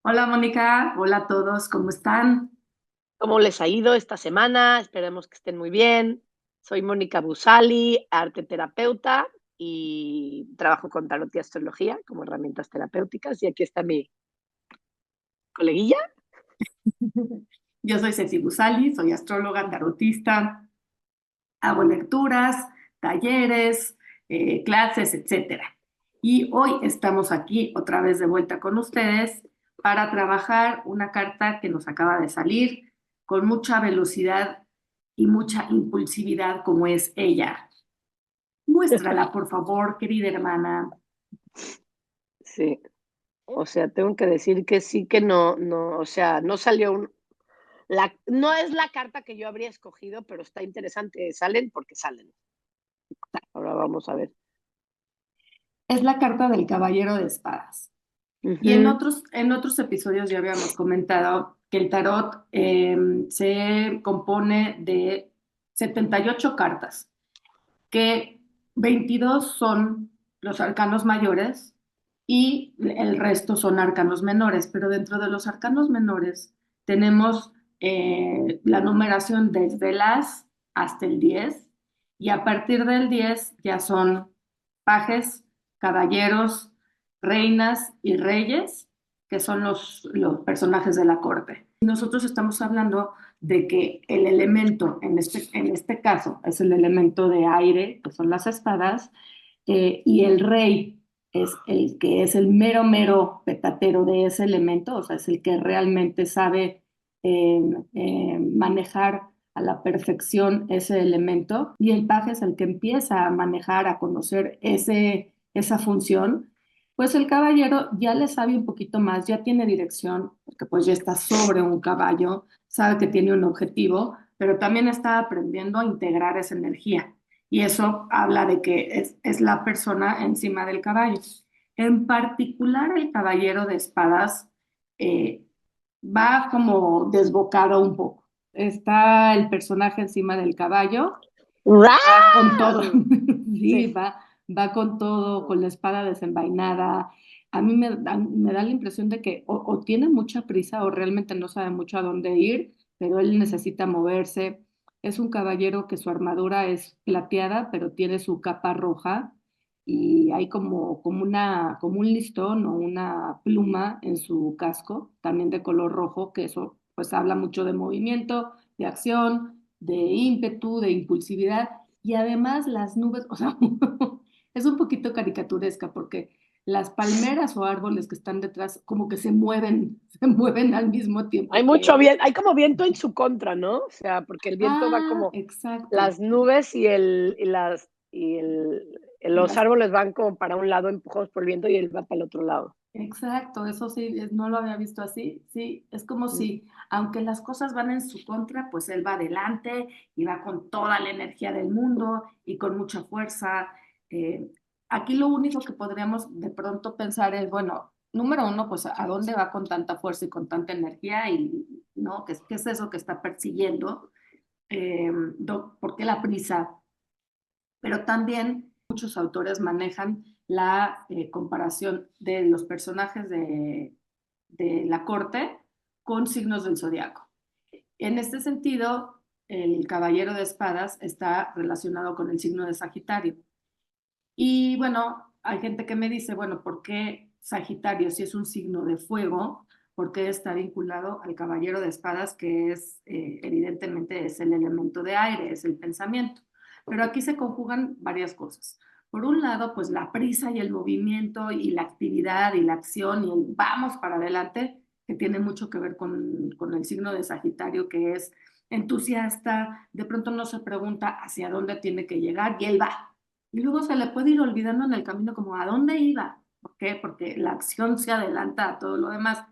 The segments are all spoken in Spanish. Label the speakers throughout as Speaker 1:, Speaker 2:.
Speaker 1: Hola Mónica, hola a todos, ¿cómo están?
Speaker 2: ¿Cómo les ha ido esta semana? Esperemos que estén muy bien. Soy Mónica Busali, arte terapeuta y trabajo con tarot y astrología como herramientas terapéuticas. Y aquí está mi coleguilla.
Speaker 1: Yo soy Ceci Busali, soy astróloga, tarotista, hago lecturas, talleres, clases, etcétera. Y hoy estamos aquí otra vez de vuelta con ustedes para trabajar una carta que nos acaba de salir con mucha velocidad y mucha impulsividad como es ella. Muéstrala, por favor, querida hermana.
Speaker 2: Sí, o sea, tengo que decir que sí que no, o sea, no salió no es la carta que yo habría escogido, pero está interesante. Salen porque salen. Ahora vamos a ver.
Speaker 1: Es la carta del Caballero de Espadas. Y
Speaker 2: Ujú.
Speaker 1: en otros episodios ya habíamos comentado que el tarot se compone de 78 cartas, que 22 son los arcanos mayores y el resto son arcanos menores, pero dentro de los arcanos menores tenemos la numeración desde el as hasta el 10 y a partir del 10 ya son pajes, caballeros, reinas y reyes, que son los personajes de la corte. Y nosotros estamos hablando de que el elemento, en este caso, es el elemento de aire, que son las espadas, y el rey es el que es el mero, mero petatero de ese elemento, o sea, es el que realmente sabe eh, manejar a la perfección ese elemento, y el paje es el que empieza a manejar, a conocer esa función. Pues el caballero ya le sabe un poquito más, ya tiene dirección, porque pues ya está sobre un caballo, sabe que tiene un objetivo, pero también está aprendiendo a integrar esa energía. Y eso habla de que es la persona encima del caballo. En particular, el caballero de espadas eh, va como desbocado un poco. Está el personaje encima del caballo, va con todo,
Speaker 2: ¡Guau!
Speaker 1: sí,
Speaker 2: Sí.
Speaker 1: va con todo, con la espada desenvainada. A mí me da la impresión de que o tiene mucha prisa o realmente no sabe mucho a dónde ir, pero él necesita moverse. Es un caballero que su armadura es plateada, pero tiene su capa roja y hay como un listón o una pluma en su casco, también de color rojo, que eso pues habla mucho de movimiento, de acción, de ímpetu, de impulsividad. Y además las nubes, o sea, es un poquito caricaturesca porque las palmeras o árboles que están detrás como que se mueven al mismo
Speaker 2: Hay
Speaker 1: tiempo que
Speaker 2: mucho
Speaker 1: él.
Speaker 2: viento, hay como viento en su contra, ¿no? O sea, porque el viento va
Speaker 1: Ah,
Speaker 2: como
Speaker 1: exacto.
Speaker 2: las nubes y
Speaker 1: Y
Speaker 2: los
Speaker 1: las,
Speaker 2: árboles van como para un lado empujados por el viento y él va para el otro lado.
Speaker 1: exacto, eso sí, no lo había visto así. Sí, es como si, aunque las cosas van en su contra, pues él va adelante y va con toda la energía del mundo y con mucha fuerza. Eh, Aquí lo único que podríamos de pronto pensar es, bueno, número uno, pues a dónde va con tanta fuerza y con tanta energía y, ¿no? ¿Qué es eso que está persiguiendo? ¿Por qué la prisa? Pero también muchos autores manejan la comparación de los personajes de la corte con signos del zodiaco. En este sentido, el caballero de espadas está relacionado con el signo de Sagitario. Y bueno, hay gente que me dice, bueno, ¿por qué Sagitario, si es un signo de fuego, por qué está vinculado al caballero de espadas, que es, evidentemente, es el elemento de aire, es el pensamiento? Pero aquí se conjugan varias cosas. Por un lado, pues la prisa y el movimiento y la actividad y la acción y el vamos para adelante, que tiene mucho que ver con el signo de Sagitario, que es entusiasta, de pronto no se pregunta hacia dónde tiene que llegar y él va. Y luego se le puede ir olvidando en el camino como a dónde iba. ¿Por qué? Porque la acción se adelanta a todo lo demás.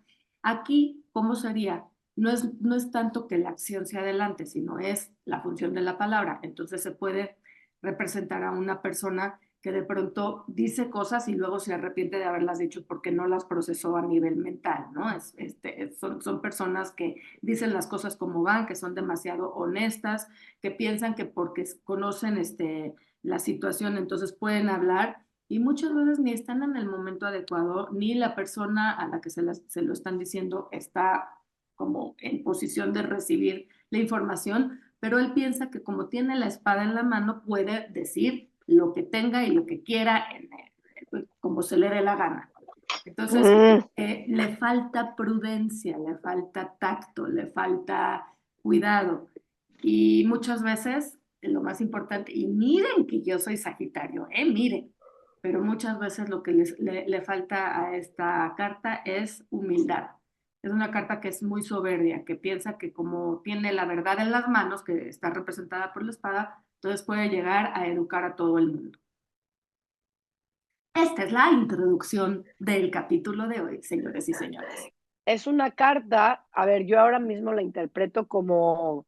Speaker 1: Aquí, ¿cómo sería? No es tanto que la acción se adelante, sino es la función de la palabra. Entonces se puede representar a una persona que de pronto dice cosas y luego se arrepiente de haberlas dicho porque no las procesó a nivel mental, ¿no? Son personas que dicen las cosas como van, que son demasiado honestas, que piensan que porque conocen la situación, entonces pueden hablar y muchas veces ni están en el momento adecuado, ni la persona a la que se lo están diciendo está como en posición de recibir la información, pero él piensa que como tiene la espada en la mano, puede decir lo que tenga y lo que quiera, como se le dé la gana. Entonces,
Speaker 2: Mm,
Speaker 1: le falta prudencia, le falta tacto, le falta cuidado. Y muchas veces, lo más importante, y miren que yo soy Sagitario, miren, pero muchas veces lo que le falta a esta carta es humildad. Es una carta que es muy soberbia, que piensa que como tiene la verdad en las manos, que está representada por la espada, entonces puede llegar a educar a todo el mundo. Esta es la introducción del capítulo de hoy, señores y señores.
Speaker 2: es una carta, a ver, yo ahora mismo la interpreto como,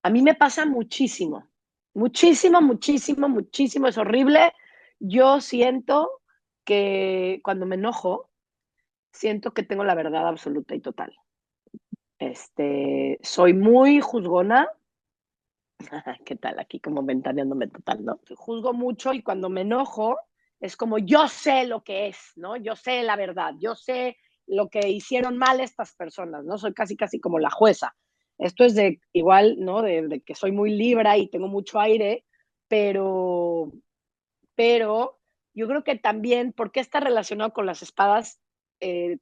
Speaker 2: a mí me pasa muchísimo, muchísimo, muchísimo, muchísimo, es horrible. Yo siento que cuando me enojo, siento que tengo la verdad absoluta y total. Soy muy juzgona. ¿Qué tal? Aquí como ventaneándome total, ¿no? Juzgo mucho y cuando me enojo es como yo sé lo que es, ¿no? Yo sé la verdad, yo sé lo que hicieron mal estas personas, ¿no? Soy casi, casi como la jueza. Esto es de igual, ¿no? De que soy muy libra y tengo mucho aire, pero, pero yo creo que también, ¿por qué está relacionado con las espadas?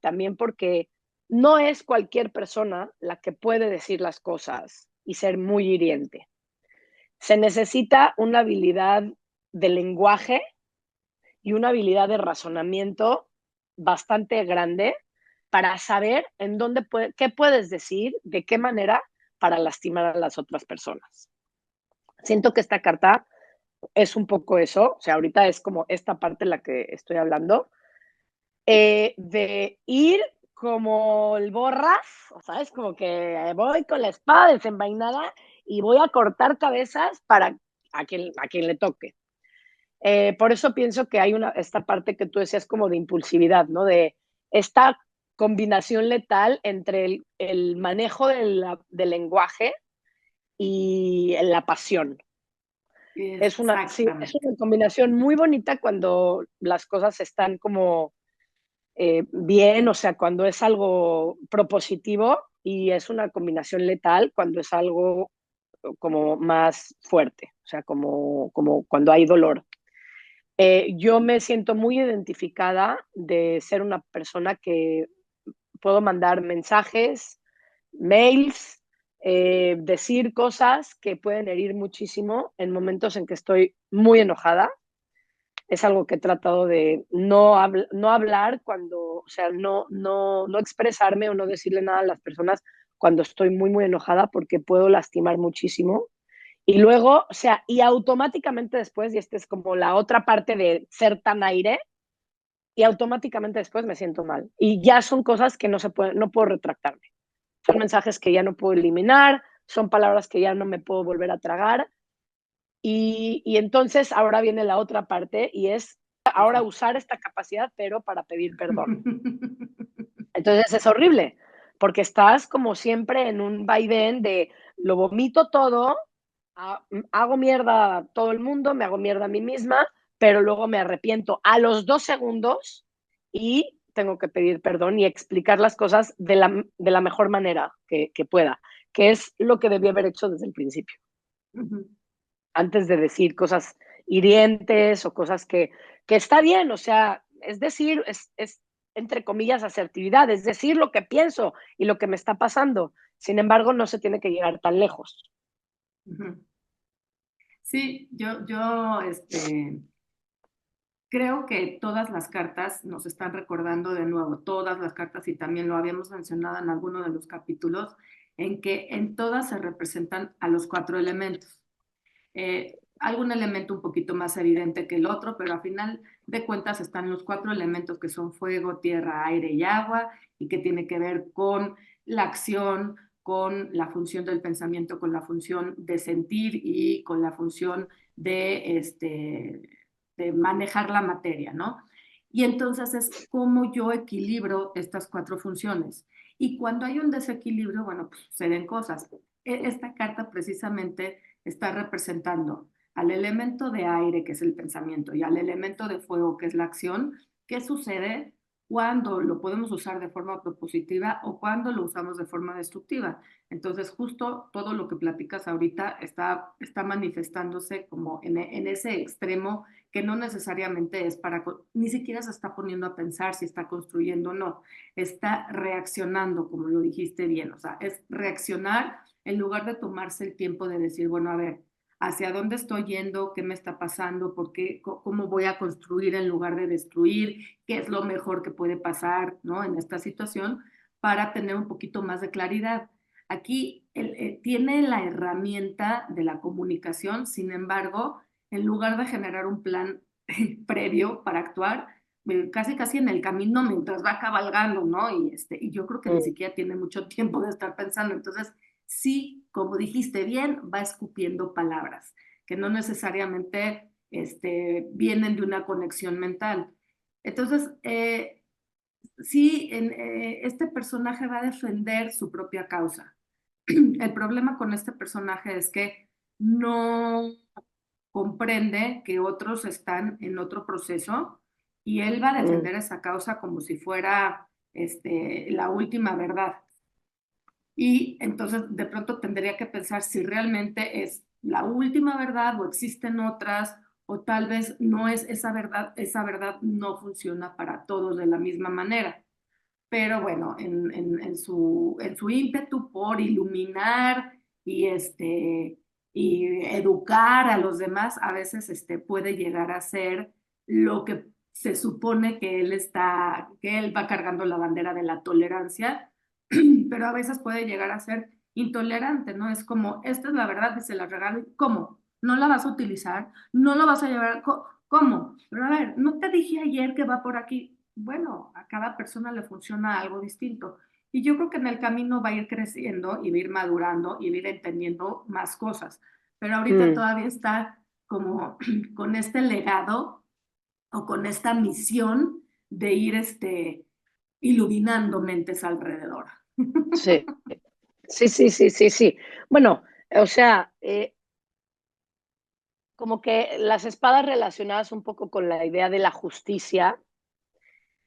Speaker 2: También porque no es cualquier persona la que puede decir las cosas y ser muy hiriente. Se necesita una habilidad de lenguaje y una habilidad de razonamiento bastante grande para saber en dónde qué puedes decir, de qué manera para lastimar a las otras personas. Siento que esta carta es un poco eso, o sea, ahorita es como esta parte en la que estoy hablando, de ir como el borras, o sea, es como que voy con la espada desenvainada y voy a cortar cabezas para a quien le toque. Por eso pienso que hay esta parte que tú decías como de impulsividad, ¿no? De esta combinación letal entre el manejo del lenguaje y la pasión. Sí, es
Speaker 1: Exactamente.
Speaker 2: una combinación muy bonita cuando las cosas están como bien, o sea, cuando es algo propositivo y es una combinación letal cuando es algo como más fuerte, o sea, como cuando hay dolor. Yo me siento muy identificada de ser una persona que puedo mandar mensajes, mails, decir cosas que pueden herir muchísimo en momentos en que estoy muy enojada. Es algo que he tratado de no hablar cuando, o sea, no expresarme o no decirle nada a las personas cuando estoy muy, muy enojada porque puedo lastimar muchísimo. Y luego, o sea, y automáticamente después, y esta es como la otra parte de ser tan aire, y automáticamente después me siento mal. Y ya son cosas que no puedo retractarme. Son mensajes que ya no puedo eliminar, son palabras que ya no me puedo volver a tragar. Y entonces ahora viene la otra parte y es ahora usar esta capacidad, pero para pedir perdón. Entonces es horrible, porque estás como siempre en un vaivén de lo vomito todo, hago mierda a todo el mundo, me hago mierda a mí misma, pero luego me arrepiento a los 2 segundos y tengo que pedir perdón y explicar las cosas de la mejor manera que pueda, que es lo que debí haber hecho desde el principio, antes de decir cosas hirientes o cosas que está bien, o sea, es decir, es entre comillas asertividad, es decir lo que pienso y lo que me está pasando. Sin embargo, no se tiene que llegar tan lejos.
Speaker 1: Sí, creo que todas las cartas nos están recordando de nuevo, todas las cartas, y también lo habíamos mencionado en alguno de los capítulos, en que en todas se representan a los cuatro elementos. Algún elemento un poquito más evidente que el otro, pero a final de cuentas están los cuatro elementos que son fuego, tierra, aire y agua, y que tiene que ver con la acción, con la función del pensamiento, con la función de sentir y con la función de manejar la materia, ¿no? Y entonces es cómo yo equilibro estas cuatro funciones. Y cuando hay un desequilibrio, bueno, pues se ven cosas. Esta carta precisamente está representando al elemento de aire, que es el pensamiento, y al elemento de fuego, que es la acción, ¿qué sucede cuando lo podemos usar de forma propositiva o cuando lo usamos de forma destructiva? Entonces, justo todo lo que platicas ahorita está manifestándose como en ese extremo que no necesariamente es para, ni siquiera se está poniendo a pensar si está construyendo o no, está reaccionando, como lo dijiste bien, o sea, es reaccionar en lugar de tomarse el tiempo de decir, bueno, a ver, ¿hacia dónde estoy yendo? ¿Qué me está pasando? ¿Por qué? ¿Cómo voy a construir en lugar de destruir? ¿Qué es lo mejor que puede pasar, ¿no? En esta situación para tener un poquito más de claridad. Aquí tiene la herramienta de la comunicación, sin embargo, en lugar de generar un plan previo para actuar, casi casi en el camino mientras va cabalgando, ¿no? Y yo creo que ni
Speaker 2: Mm.
Speaker 1: siquiera tiene mucho tiempo de estar pensando. Entonces, sí, como dijiste bien, va escupiendo palabras que no necesariamente vienen de una conexión mental. Entonces, sí, este personaje va a defender su propia causa. El problema con este personaje es que no comprende que otros están en otro proceso y él va a
Speaker 2: Mm.
Speaker 1: defender esa causa como si fuera la última verdad. Y entonces de pronto tendría que pensar si realmente es la última verdad o existen otras o tal vez no es esa verdad no funciona para todos de la misma manera. Pero bueno, en su ímpetu por iluminar y educar a los demás, a veces puede llegar a ser lo que se supone que él va cargando la bandera de la tolerancia, pero a veces puede llegar a ser intolerante, ¿no? Es como, esta es la verdad y se la regalo, ¿cómo? ¿No la vas a utilizar? ¿No la vas a llevar? ¿Cómo? Pero a ver, ¿no te dije ayer que va por aquí? Bueno, a cada persona le funciona algo distinto. Y yo creo que en el camino va a ir creciendo y va a ir madurando y va a ir entendiendo más cosas. Pero ahorita
Speaker 2: Mm.
Speaker 1: todavía está como con este legado o con esta misión de ir iluminando mentes alrededor.
Speaker 2: Sí, sí, sí, sí, sí, sí. Bueno, o sea, como que las espadas relacionadas un poco con la idea de la justicia,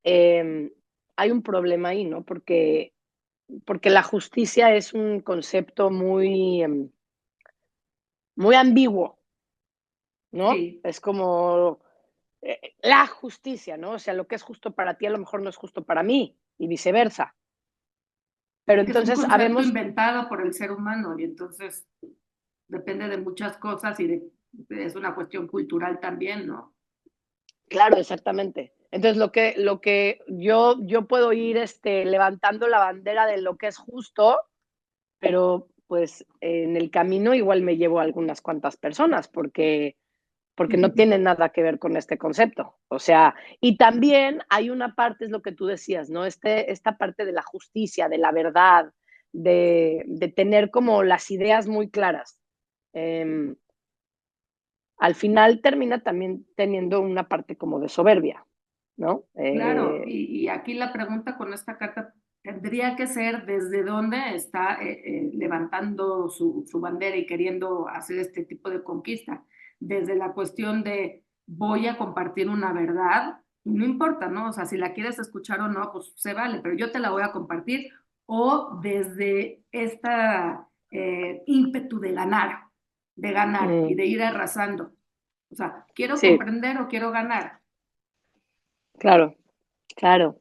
Speaker 2: eh, hay un problema ahí, ¿no? Porque la justicia es un concepto muy, muy ambiguo, ¿no?
Speaker 1: Sí,
Speaker 2: Es como la justicia, ¿no? O sea, lo que es justo para ti a lo mejor no es justo para mí y viceversa. Pero
Speaker 1: que es un
Speaker 2: entonces
Speaker 1: concepto
Speaker 2: habemos,
Speaker 1: inventado por el ser humano y entonces depende de muchas cosas es una cuestión cultural también, ¿no?
Speaker 2: claro, exactamente. Entonces lo que yo puedo ir levantando la bandera de lo que es justo, pero pues en el camino igual me llevo a algunas cuantas personas porque no tiene nada que ver con este concepto. O sea, y también hay una parte, es lo que tú decías, ¿no? Esta parte de la justicia, de la verdad, de tener como las ideas muy claras. Eh, Al final termina también teniendo una parte como de soberbia, ¿no?
Speaker 1: Claro, y aquí la pregunta con esta carta tendría que ser desde dónde está levantando su bandera y queriendo hacer este tipo de conquista. Desde la cuestión de voy a compartir una verdad, y no importa, ¿no? O sea, si la quieres escuchar o no, pues se vale, pero yo te la voy a compartir. O desde esta ímpetu de ganar y
Speaker 2: mm,
Speaker 1: de ir arrasando. O sea, ¿quiero
Speaker 2: sí,
Speaker 1: comprender o quiero ganar?
Speaker 2: claro, claro.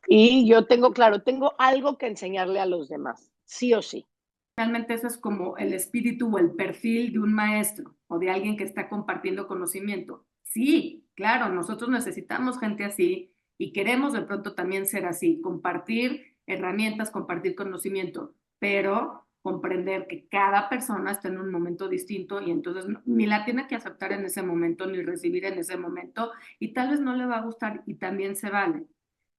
Speaker 2: Y yo tengo, claro, tengo algo que enseñarle a los demás, sí o sí.
Speaker 1: Realmente eso es como el espíritu o el perfil de un maestro o de alguien que está compartiendo conocimiento. Sí, claro, nosotros necesitamos gente así y queremos de pronto también ser así, compartir herramientas, compartir conocimiento, pero comprender que cada persona está en un momento distinto y entonces ni la tiene que aceptar en ese momento ni recibir en ese momento y tal vez no le va a gustar y también se vale.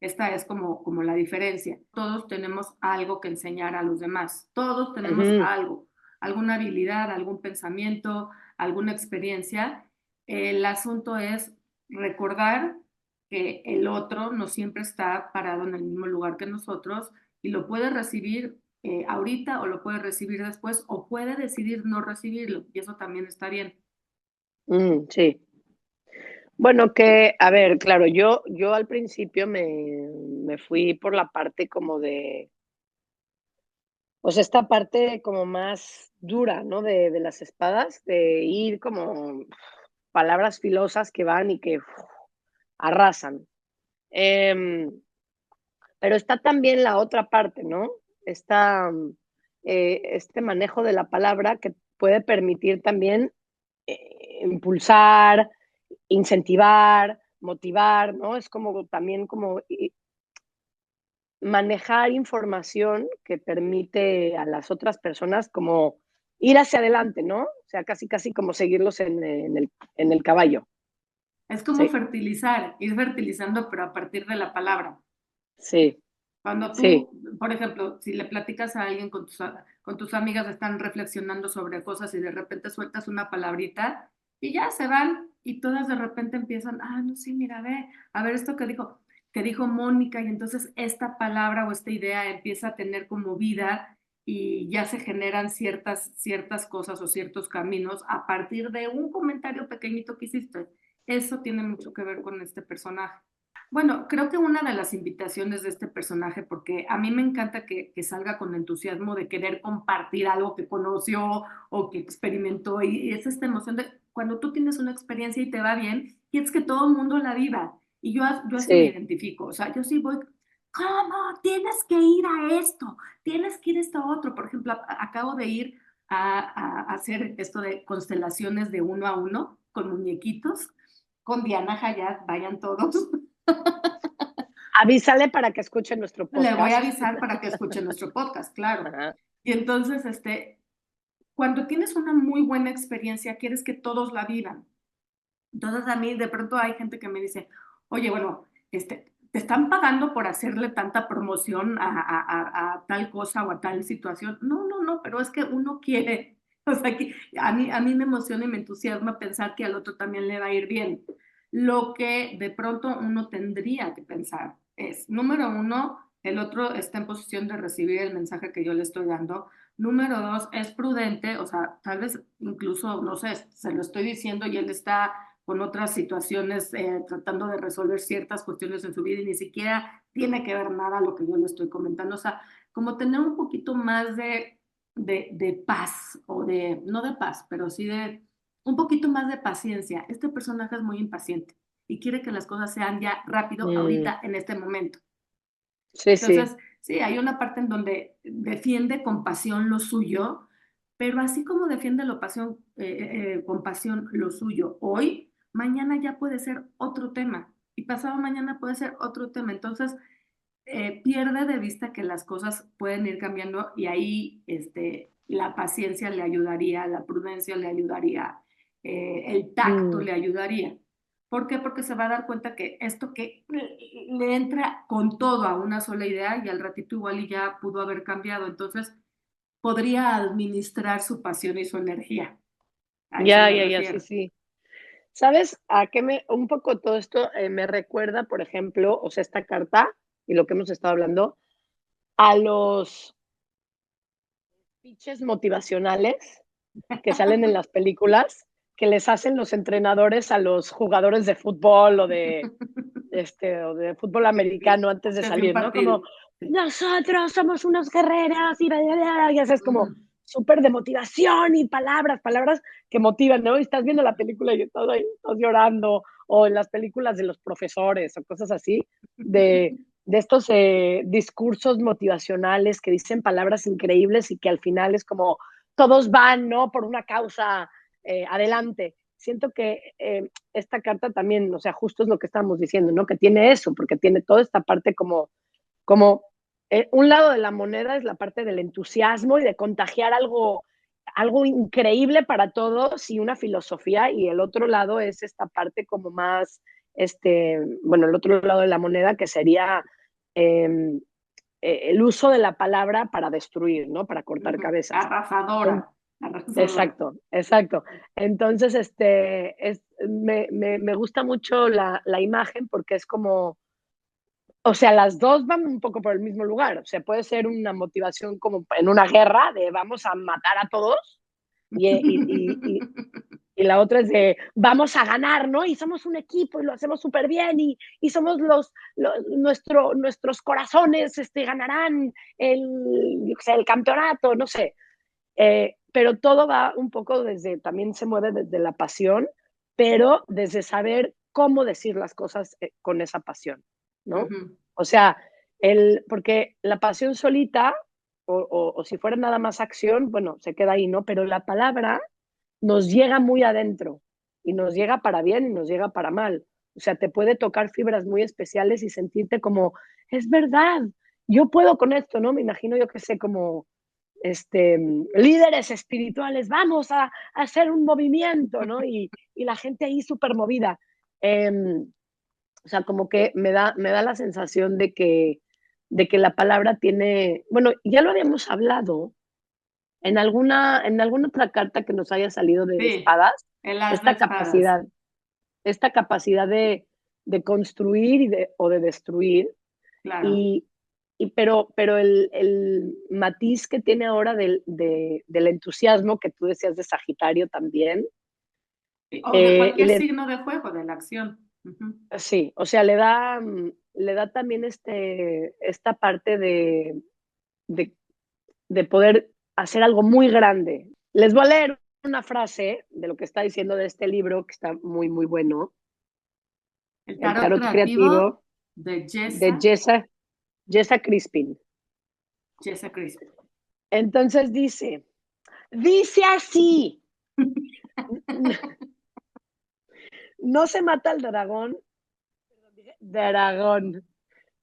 Speaker 1: Esta es como la diferencia. Todos tenemos algo que enseñar a los demás. Todos tenemos
Speaker 2: Ujú.
Speaker 1: algo, alguna habilidad, algún pensamiento, alguna experiencia. El asunto es recordar que el otro no siempre está parado en el mismo lugar que nosotros y lo puede recibir ahorita o lo puede recibir después o puede decidir no recibirlo y eso también está bien.
Speaker 2: Sí. Bueno, que, a ver, claro, yo al principio me fui por la parte como de, pues esta parte como más dura, ¿no? De las espadas, de ir como palabras filosas que van y que arrasan. Em, pero está también la otra parte, ¿no? Está este manejo de la palabra que puede permitir también impulsar, incentivar, motivar, ¿no? Es como también como manejar información que permite a las otras personas como ir hacia adelante, ¿no? O sea, casi, casi como seguirlos en el caballo.
Speaker 1: Es como
Speaker 2: Sí,
Speaker 1: fertilizar, ir fertilizando, pero a partir de la palabra.
Speaker 2: sí,
Speaker 1: Cuando
Speaker 2: sí,
Speaker 1: tú, por ejemplo, si le platicas a alguien con tus amigas, están reflexionando sobre cosas y de repente sueltas una palabrita y ya se van y todas de repente empiezan, ah, no, sí, mira, ve, a ver esto que dijo Mónica y entonces esta palabra o esta idea empieza a tener como vida y ya se generan ciertas cosas o ciertos caminos a partir de un comentario pequeñito que hiciste. Eso tiene mucho que ver con este personaje. Bueno, creo que una de las invitaciones de este personaje, porque a mí me encanta que salga con entusiasmo de querer compartir algo que conoció o que experimentó, y es esta emoción de cuando tú tienes una experiencia y te va bien, quieres que todo el mundo la viva. Y yo así me
Speaker 2: sí.
Speaker 1: identifico, o sea, yo sí voy, ¿cómo? Tienes que ir a esto, tienes que ir a esto otro. Por ejemplo, acabo de ir a hacer esto de constelaciones de uno a uno con muñequitos, con Diana Hayat, vayan todos.
Speaker 2: Avísale para que escuche nuestro
Speaker 1: Le voy a
Speaker 2: podcast.
Speaker 1: avisar para que escuche nuestro podcast, claro.
Speaker 2: Ajá.
Speaker 1: Y entonces, cuando tienes una muy buena experiencia, quieres que todos la vivan. Entonces, a mí de pronto hay gente que me dice, oye, bueno, te están pagando por hacerle tanta promoción a tal cosa o a tal situación. No, no, no, pero es que uno quiere. O sea, que a mí me emociona y me entusiasma pensar que al otro también le va a ir bien. Lo que de pronto uno tendría que pensar es, número uno, el otro está en posición de recibir el mensaje que yo le estoy dando. Número dos, es prudente, o sea, tal vez incluso, no sé, se lo estoy diciendo y él está con otras situaciones, tratando de resolver ciertas cuestiones en su vida y ni siquiera tiene que ver nada lo que yo le estoy comentando. O sea, como tener un poquito más de paz, o de, no de paz, pero sí de un poquito más de paciencia. Este personaje es muy impaciente y quiere que las cosas sean ya rápido,
Speaker 2: Mm,
Speaker 1: ahorita, en este momento.
Speaker 2: sí, sí.
Speaker 1: Entonces, sí, hay una parte en donde defiende con pasión lo suyo, pero así como defiende con pasión lo suyo hoy, mañana ya puede ser otro tema y pasado mañana puede ser otro tema. Entonces, pierde de vista que las cosas pueden ir cambiando y ahí la paciencia le ayudaría, la prudencia le ayudaría, el tacto
Speaker 2: Mm,
Speaker 1: le ayudaría. ¿Por qué? Porque se va a dar cuenta que esto que le entra con todo a una sola idea y al ratito igual y ya pudo haber cambiado. Entonces podría administrar su pasión y su energía. A eso me
Speaker 2: ya, sí,
Speaker 1: refiero.
Speaker 2: sí. ¿Sabes a qué un poco todo esto me recuerda, por ejemplo, o sea, esta carta y lo que hemos estado hablando, a los pitches motivacionales que salen en las películas que les hacen los entrenadores a los jugadores de fútbol o de fútbol americano antes de
Speaker 1: Antes de un
Speaker 2: salir, ¿no?
Speaker 1: partido.
Speaker 2: Como
Speaker 1: Sí.
Speaker 2: nosotros somos unos guerreros y eso es como
Speaker 1: Mm.
Speaker 2: súper de motivación y palabras que motivan, ¿no? Y estás viendo la película y estás llorando, o en las películas de los profesores o cosas así, de estos discursos motivacionales que dicen palabras increíbles y que al final es como todos van, ¿no? Por una causa adelante. Siento que esta carta también, o sea, justo es lo que estamos diciendo, ¿no? Que tiene eso, porque tiene toda esta parte como un lado de la moneda es la parte del entusiasmo y de contagiar algo increíble para todos y una filosofía, y el otro lado es esta parte como más, bueno, el otro lado de la moneda que sería eh, el uso de la palabra para destruir, ¿no? Para cortar
Speaker 1: Ujú.
Speaker 2: cabezas.
Speaker 1: Arrasadora, arrasadora.
Speaker 2: Exacto, exacto. Entonces, me gusta mucho la imagen porque es como, o sea, las dos van un poco por el mismo lugar. O sea, puede ser una motivación como en una guerra de vamos a matar a todos y la otra es de vamos a ganar, ¿no? Y somos un equipo y lo hacemos súper bien y somos nuestros corazones ganarán el campeonato, no sé. Pero todo va un poco también se mueve desde la pasión, pero desde saber cómo decir las cosas con esa pasión, ¿no?
Speaker 1: Ujú.
Speaker 2: O sea, porque la pasión solita, o si fuera nada más acción, bueno, se queda ahí, ¿no? Pero la palabra nos llega muy adentro y nos llega para bien y nos llega para mal. O sea, te puede tocar fibras muy especiales y sentirte como, es verdad, yo puedo con esto, ¿no? Me imagino yo que sé, como líderes espirituales, vamos a hacer un movimiento, ¿no? Y la gente ahí súper movida. O sea, como que me da la sensación de que la palabra tiene, bueno, ya lo habíamos hablado en alguna otra carta que nos haya salido de
Speaker 1: Sí,
Speaker 2: espadas,
Speaker 1: el as de
Speaker 2: esta
Speaker 1: espadas,
Speaker 2: capacidad, esta capacidad de construir o de destruir,
Speaker 1: claro.
Speaker 2: y, pero el matiz que tiene ahora del entusiasmo que tú decías de Sagitario también,
Speaker 1: O de
Speaker 2: y
Speaker 1: cualquier signo de fuego, de la acción. Ujú.
Speaker 2: sí, o sea, le da también esta parte de, de poder hacer algo muy grande. Les voy a leer una frase de lo que está diciendo de este libro, que está muy, muy bueno,
Speaker 1: El
Speaker 2: El
Speaker 1: tarot
Speaker 2: tarot
Speaker 1: creativo
Speaker 2: creativo,
Speaker 1: de
Speaker 2: de Jessa Crispin.
Speaker 1: Jessa Crisp.
Speaker 2: Entonces dice así, no se mata el dragón,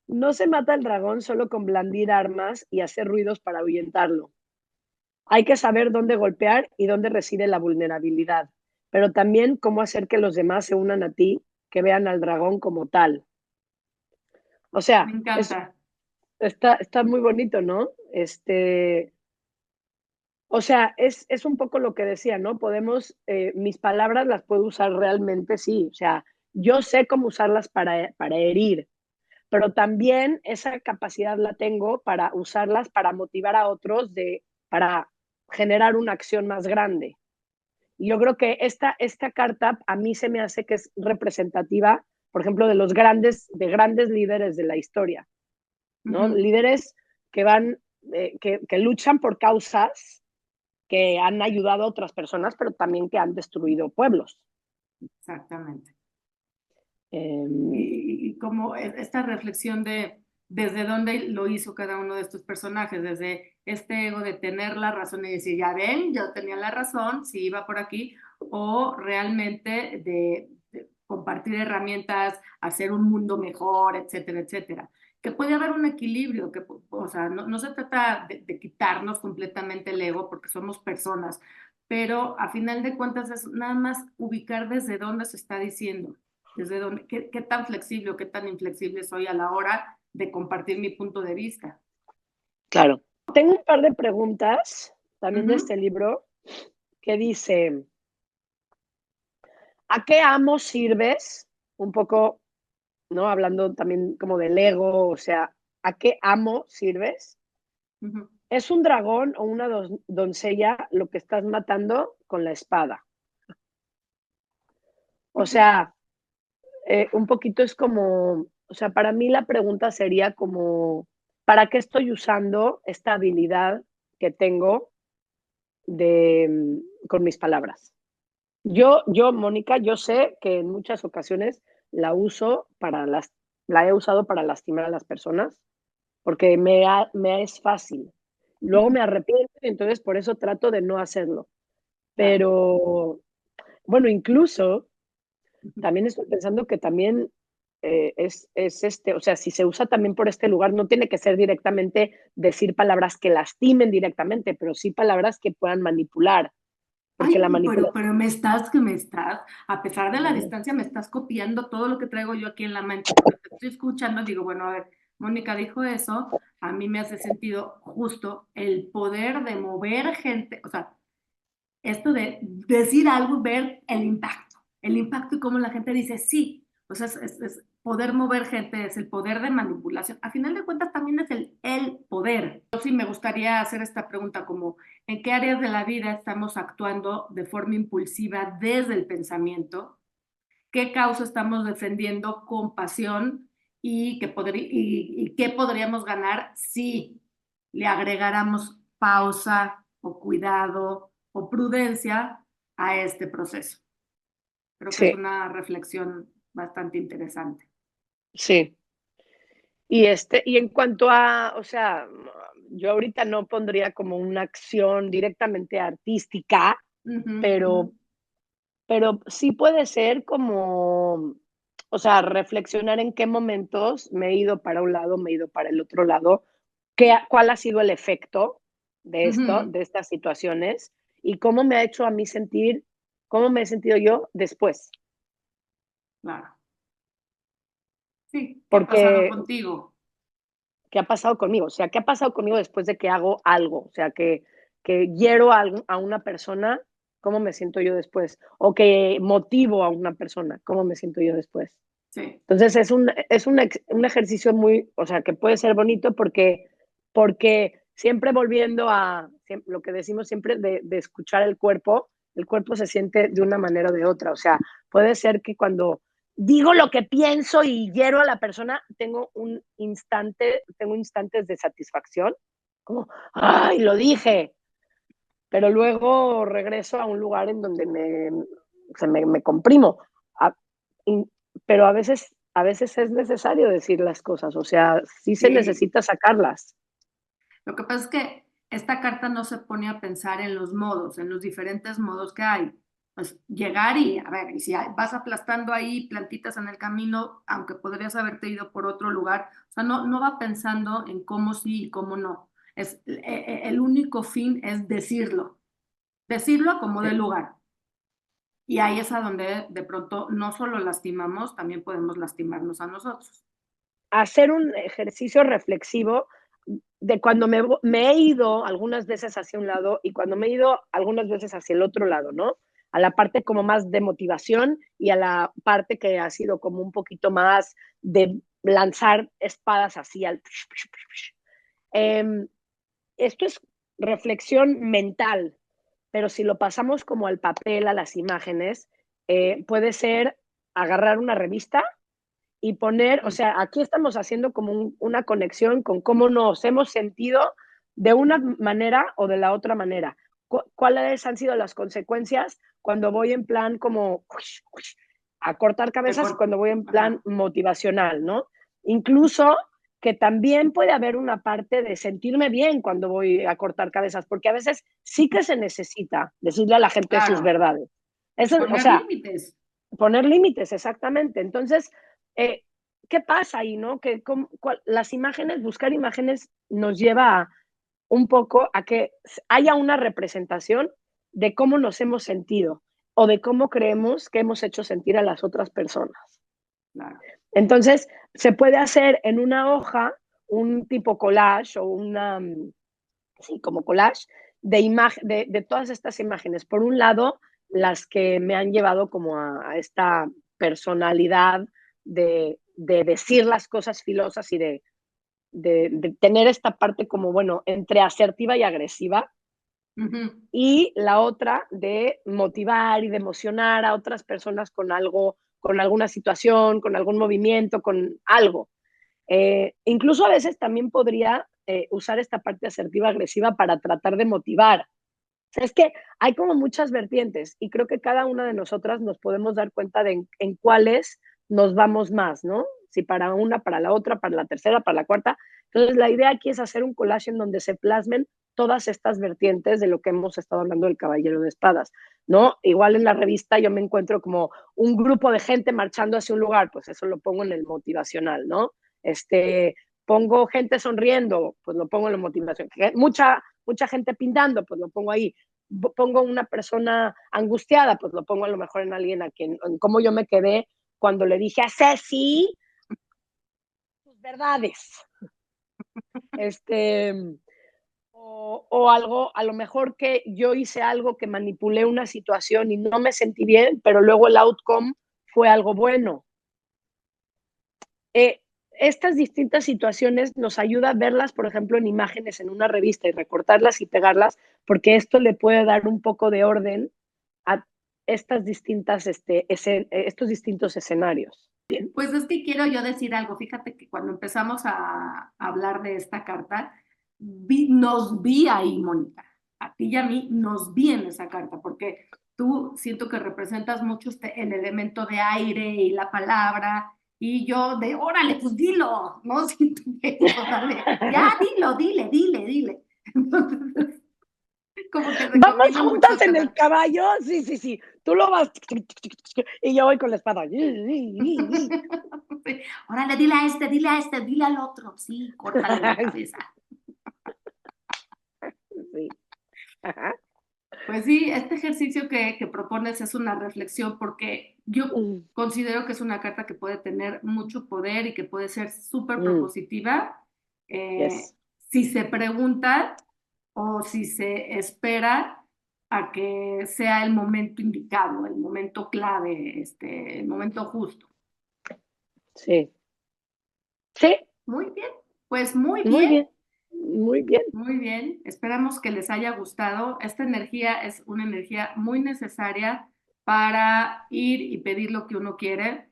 Speaker 2: no se mata el dragón solo con blandir armas y hacer ruidos para ahuyentarlo. Hay que saber dónde golpear y dónde reside la vulnerabilidad, pero también cómo hacer que los demás se unan a ti, que vean al dragón como tal. O
Speaker 1: Me
Speaker 2: sea,
Speaker 1: encanta.
Speaker 2: está muy bonito, ¿no? O sea, es un poco lo que decía, ¿no? Mis palabras las puedo usar realmente, sí. O sea, yo sé cómo usarlas para herir, pero también esa capacidad la tengo para usarlas para motivar a otros, para generar una acción más grande. Y yo creo que esta carta a mí se me hace que es representativa, por ejemplo, de grandes líderes de la historia, ¿no?
Speaker 1: Ujú.
Speaker 2: Líderes que que luchan por causas que han ayudado a otras personas, pero también que han destruido pueblos.
Speaker 1: Exactamente.
Speaker 2: Eh,
Speaker 1: Y como esta reflexión de desde dónde lo hizo cada uno de estos personajes, desde este ego de tener la razón y decir, ya ven, yo tenía la razón, si iba por aquí, o realmente de compartir herramientas, hacer un mundo mejor, etcétera, etcétera. Que puede haber un equilibrio, o sea, no se trata de quitarnos completamente el ego porque somos personas, pero a final de cuentas es nada más ubicar desde dónde se está diciendo desde dónde, qué tan flexible o qué tan inflexible soy a la hora de compartir mi punto de vista.
Speaker 2: claro. Tengo un par de preguntas también de
Speaker 1: Ujú.
Speaker 2: este libro que dice, ¿a qué amo sirves? Un poco, ¿no? Hablando también como del ego, o sea, ¿a qué amo sirves?
Speaker 1: Ujú.
Speaker 2: ¿Es un dragón o una doncella lo que estás matando con la espada? O sea, un poquito es como, o sea, para mí la pregunta sería como, ¿para qué estoy usando esta habilidad que tengo con mis palabras? Mónica, yo sé que en muchas ocasiones la uso la he usado para lastimar a las personas, porque me es fácil. Luego me arrepiento y entonces por eso trato de no hacerlo.
Speaker 1: Claro.
Speaker 2: Pero, bueno, incluso también estoy pensando que también o sea, si se usa también por este lugar, no tiene que ser directamente decir palabras que lastimen directamente, pero sí palabras que puedan manipular, porque
Speaker 1: Ay,
Speaker 2: la manipulación.
Speaker 1: pero me estás, a pesar de la distancia, me estás copiando todo lo que traigo yo aquí en la mente, porque te estoy escuchando, digo, bueno, a ver, Mónica dijo eso, a mí me hace sentido justo el poder de mover gente, o sea, esto de decir algo, ver el impacto y cómo la gente dice sí. O sea, poder mover gente, es el poder de manipulación. A final de cuentas también es el poder. Yo sí me gustaría hacer esta pregunta como, ¿en qué áreas de la vida estamos actuando de forma impulsiva desde el pensamiento? ¿Qué causa estamos defendiendo con pasión y qué podríamos ganar si le agregáramos pausa o cuidado o prudencia a este proceso? Creo que es
Speaker 2: Sí,
Speaker 1: una reflexión bastante interesante.
Speaker 2: sí. Y en cuanto a, o sea, yo ahorita no pondría como una acción directamente artística,
Speaker 1: Ujú, ujú.
Speaker 2: pero, pero sí puede ser como, o sea, reflexionar en qué momentos me he ido para un lado, me he ido para el otro lado, cuál ha sido el efecto de esto,
Speaker 1: Ujú,
Speaker 2: de estas situaciones, y cómo me ha hecho a mí sentir, cómo me he sentido yo después.
Speaker 1: claro. Sí, ¿qué ha pasado
Speaker 2: Porque
Speaker 1: contigo?
Speaker 2: qué ha pasado conmigo, o sea, qué ha pasado conmigo después de que hago algo, o sea, que hiero a una persona, ¿cómo me siento yo después? O que motivo a una persona, ¿cómo me siento yo después?
Speaker 1: Sí.
Speaker 2: Entonces un ejercicio muy, o sea, que puede ser bonito porque siempre volviendo a lo que decimos siempre de escuchar el cuerpo se siente de una manera o de otra. O sea, puede ser que cuando digo lo que pienso y hiero a la persona, tengo instantes de satisfacción, como, ¡ay, lo dije! Pero luego regreso a un lugar en donde me comprimo. A- in- pero a veces es necesario decir las cosas, o sea, sí se
Speaker 1: Sí.
Speaker 2: necesita sacarlas.
Speaker 1: Lo que pasa es que esta carta no se pone a pensar en los modos, en los diferentes modos que hay. Pues llegar y, a ver, y si vas aplastando ahí plantitas en el camino, aunque podrías haberte ido por otro lugar, o sea, no va pensando en cómo sí y cómo no. El único fin es decirlo a como dé
Speaker 2: Eh,
Speaker 1: lugar. Y ahí es a donde de pronto no solo lastimamos, también podemos lastimarnos a nosotros.
Speaker 2: Hacer un ejercicio reflexivo de cuando me he ido algunas veces hacia un lado y cuando me he ido algunas veces hacia el otro lado, ¿no? A la parte como más de motivación y a la parte que ha sido como un poquito más de lanzar espadas así al... Eh, esto es reflexión mental, pero si lo pasamos como al papel, a las imágenes, puede ser agarrar una revista y poner, o
Speaker 1: Mm,
Speaker 2: sea, aquí estamos haciendo como una conexión con cómo nos hemos sentido de una manera o de la otra manera. ¿Cuáles han sido las consecuencias cuando voy en plan como a cortar
Speaker 1: de
Speaker 2: cabezas y
Speaker 1: cor-
Speaker 2: cuando voy en plan
Speaker 1: Ajá.
Speaker 2: motivacional, ¿no? Incluso que también puede haber una parte de sentirme bien cuando voy a cortar cabezas, porque a veces sí que se necesita decirle a la gente sus
Speaker 1: Claro,
Speaker 2: verdades.
Speaker 1: y
Speaker 2: Eso, o
Speaker 1: poner
Speaker 2: sea,
Speaker 1: límites.
Speaker 2: poner límites, exactamente. Entonces, eh, ¿qué pasa ahí, no? Las imágenes, buscar imágenes nos lleva un poco a que haya una representación de cómo nos hemos sentido o de cómo creemos que hemos hecho sentir a las otras personas.
Speaker 1: Claro.
Speaker 2: Entonces, se puede hacer en una hoja un tipo collage o sí, como collage de todas estas imágenes. Por un lado, las que me han llevado como a esta personalidad de decir las cosas filosas y de tener esta parte como, bueno, entre asertiva y agresiva,
Speaker 1: Ujú.
Speaker 2: y la otra de motivar y de emocionar a otras personas con algo, con alguna situación, con algún movimiento, con algo. Incluso a veces también podría usar esta parte asertiva agresiva para tratar de motivar. O sea, es que hay como muchas vertientes y creo que cada una de nosotras nos podemos dar cuenta de en cuáles nos vamos más, ¿no? Si para una, para la otra, para la tercera, para la cuarta. Entonces, la idea aquí es hacer un collage en donde se plasmen todas estas vertientes de lo que hemos estado hablando del Caballero de Espadas, ¿no? Igual en la revista yo me encuentro como un grupo de gente marchando hacia un lugar, pues eso lo pongo en el motivacional, ¿no? Pongo gente sonriendo, pues lo pongo en la motivación. Mucha gente pintando, pues lo pongo ahí. Pongo una persona angustiada, pues lo pongo a lo mejor en alguien a quien, en cómo yo me quedé cuando le dije a Ceci sus verdades. Este, o algo, a lo mejor que yo hice algo que manipulé una situación y no me sentí bien, pero luego el outcome fue algo bueno. estas distintas situaciones nos ayuda a verlas, por ejemplo, en imágenes en una revista y recortarlas y pegarlas, porque esto le puede dar un poco de orden a estas distintas, estos distintos escenarios.
Speaker 1: Pues es que quiero yo decir algo. Fíjate que cuando empezamos a hablar de esta carta, nos vi ahí, Mónica. A ti y a mí nos vi en esa carta, porque tú siento que representas mucho el elemento de aire y la palabra, y yo de, órale, pues dilo, ¿no? Siento que, órale, ya dilo, dile. Entonces, como que se
Speaker 2: Vamos
Speaker 1: combina mucho
Speaker 2: juntas
Speaker 1: esta
Speaker 2: en el
Speaker 1: parte.
Speaker 2: caballo, sí, sí, sí. Tú lo vas y yo voy con la espada.
Speaker 1: Sí. Órale, dile a este, dile al otro. Sí, córtale la cabeza.
Speaker 2: Sí. Ajá.
Speaker 1: Pues sí, este ejercicio que propones es una reflexión porque yo
Speaker 2: Mm,
Speaker 1: considero que es una carta que puede tener mucho poder y que puede ser súper
Speaker 2: mm,
Speaker 1: propositiva eh,
Speaker 2: yes.
Speaker 1: si se pregunta o si se espera a que sea el momento indicado, el momento clave, el momento justo.
Speaker 2: Sí. Sí,
Speaker 1: Muy bien, pues muy
Speaker 2: muy
Speaker 1: bien.
Speaker 2: bien. Muy bien.
Speaker 1: Muy bien, esperamos que les haya gustado. Esta energía es una energía muy necesaria para ir y pedir lo que uno quiere,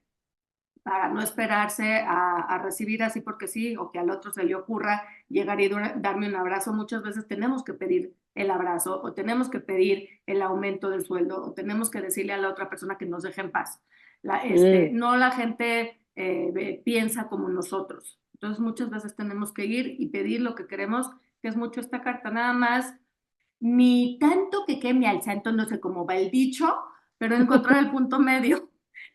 Speaker 1: para no esperarse a recibir así porque sí, o que al otro se le ocurra llegar y darme un abrazo. Muchas veces tenemos que pedir el abrazo o tenemos que pedir el aumento del sueldo o tenemos que decirle a la otra persona que nos deje en paz.
Speaker 2: Mm,
Speaker 1: No la gente piensa como nosotros. Entonces muchas veces tenemos que ir y pedir lo que queremos, que es mucho esta carta, nada más, ni tanto que queme al santo, no sé cómo va el dicho, pero encontrar el punto medio.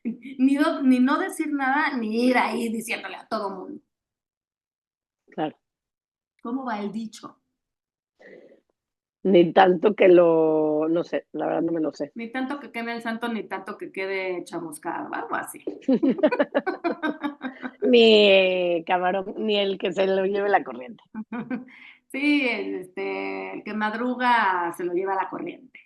Speaker 1: Ni no decir nada, ni ir ahí diciéndole a todo mundo.
Speaker 2: claro.
Speaker 1: ¿Cómo va el dicho?
Speaker 2: Ni tanto que lo, no sé, la verdad no me lo sé.
Speaker 1: Ni tanto que queme el santo, ni tanto que quede chamuscado, algo así.
Speaker 2: Ni camarón, ni el que se lo lleve la corriente.
Speaker 1: Sí, el que madruga se lo lleva la corriente.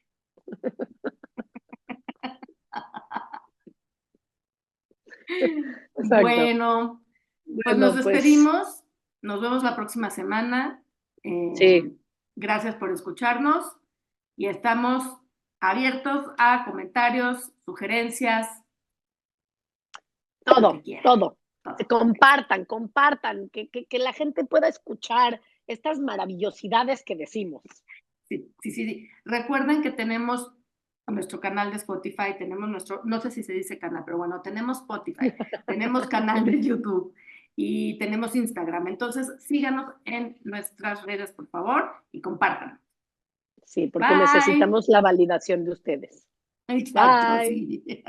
Speaker 2: Exacto.
Speaker 1: Bueno, pues nos
Speaker 2: Bueno, pues
Speaker 1: despedimos. Nos vemos la próxima semana.
Speaker 2: sí,
Speaker 1: Gracias por escucharnos y estamos abiertos a comentarios, sugerencias, lo que
Speaker 2: todo,
Speaker 1: quieran.
Speaker 2: todo. Se
Speaker 1: Todo.
Speaker 2: compartan, compartan, que la gente pueda escuchar estas maravillosidades que decimos.
Speaker 1: Sí. Recuerden que tenemos nuestro canal de Spotify, tenemos nuestro, no sé si se dice canal, pero bueno, tenemos Spotify, tenemos canal de YouTube y tenemos Instagram. Entonces, síganos en nuestras redes, por favor, y compartan.
Speaker 2: Sí, porque
Speaker 1: Bye.
Speaker 2: necesitamos la validación de ustedes.
Speaker 1: Exacto,
Speaker 2: Bye.
Speaker 1: sí.